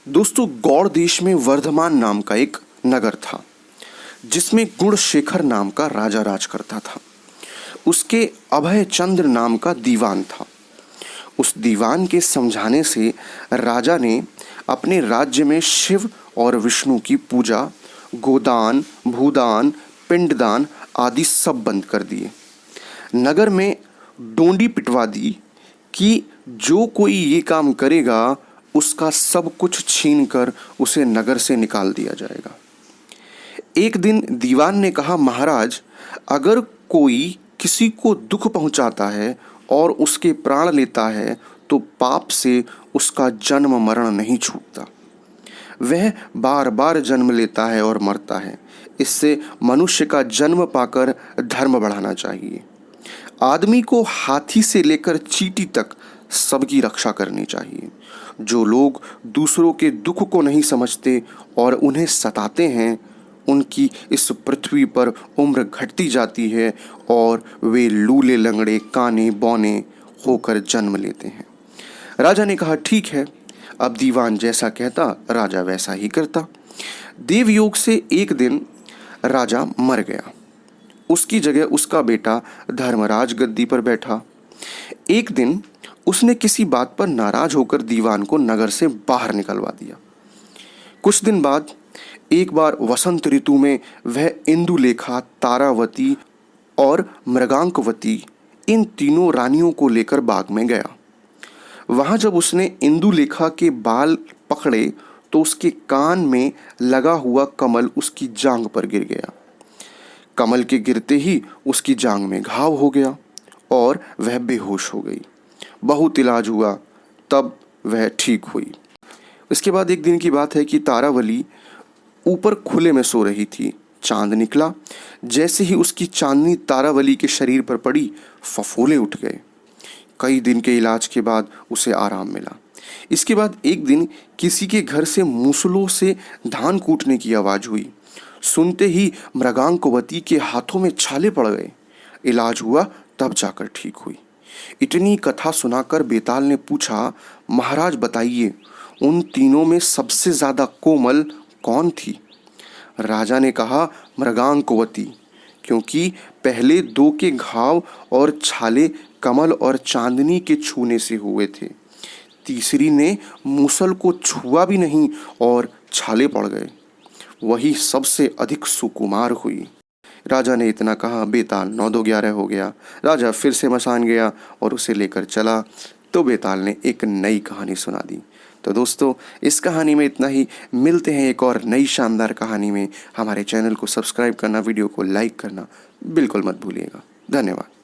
दोस्तों, गौड़ देश में वर्धमान नाम का एक नगर था जिसमें गुणशेखर नाम का राजा राज करता था। उसके अभय चंद्र नाम का दीवान था। उस दीवान के समझाने से राजा ने अपने राज्य में शिव और विष्णु की पूजा, गोदान, भूदान, पिंडदान आदि सब बंद कर दिए। नगर में डोंडी पिटवा दी कि जो कोई ये काम करेगा उसका सब कुछ छीनकर उसे नगर से निकाल दिया जाएगा। एक दिन दीवान ने कहा, महाराज, अगर कोई किसी को दुख पहुंचाता है और उसके प्राण लेता है तो पाप से उसका जन्म मरण नहीं छूटता। वह बार बार जन्म लेता है और मरता है। इससे मनुष्य का जन्म पाकर धर्म बढ़ाना चाहिए। आदमी को हाथी से लेकर चींटी तक सबकी रक्षा करनी चाहिए। जो लोग दूसरों के दुख को नहीं समझते और उन्हें सताते हैं, उनकी इस पृथ्वी पर उम्र घटती जाती है और वे लूले लंगड़े, काने बौने होकर जन्म लेते हैं। राजा ने कहा, ठीक है। अब दीवान जैसा कहता राजा वैसा ही करता। देवयोग से एक दिन राजा मर गया। उसकी जगह उसका बेटा धर्मराज गद्दी पर बैठा। एक दिन उसने किसी बात पर नाराज होकर दीवान को नगर से बाहर निकलवा दिया। कुछ दिन बाद एक बार वसंत ऋतु में वह इंदुलेखा, तारावती और मृगांकवती इन तीनों रानियों को लेकर बाग में गया। वहां जब उसने इंदुलेखा के बाल पकड़े तो उसके कान में लगा हुआ कमल उसकी जांघ पर गिर गया। कमल के गिरते ही उसकी जांघ में घाव हो गया और वह बेहोश हो गई। बहुत इलाज हुआ, तब वह ठीक हुई। इसके बाद एक दिन की बात है कि तारावली ऊपर खुले में सो रही थी। चांद निकला। जैसे ही उसकी चांदनी तारावली के शरीर पर पड़ी, फफोले उठ गए। कई दिन के इलाज के बाद उसे आराम मिला। इसके बाद एक दिन किसी के घर से मूसलों से धान कूटने की आवाज हुई। सुनते ही मृगांकवती के हाथों में छाले पड़ गए। इलाज हुआ, तब जाकर ठीक हुई। इतनी कथा सुनाकर बेताल ने पूछा, महाराज बताइए, उन तीनों में सबसे ज्यादा कोमल कौन थी? राजा ने कहा, मृगांकवती, क्योंकि पहले दो के घाव और छाले कमल और चांदनी के छूने से हुए थे। तीसरी ने मूसल को छुआ भी नहीं और छाले पड़ गए। वही सबसे अधिक सुकुमार हुई। राजा ने इतना कहा, बेताल 9-2-11 हो गया। राजा फिर से मसान गया और उसे लेकर चला तो बेताल ने एक नई कहानी सुना दी। तो दोस्तों, इस कहानी में इतना ही। मिलते हैं एक और नई शानदार कहानी में। हमारे चैनल को सब्सक्राइब करना, वीडियो को लाइक करना बिल्कुल मत भूलिएगा। धन्यवाद।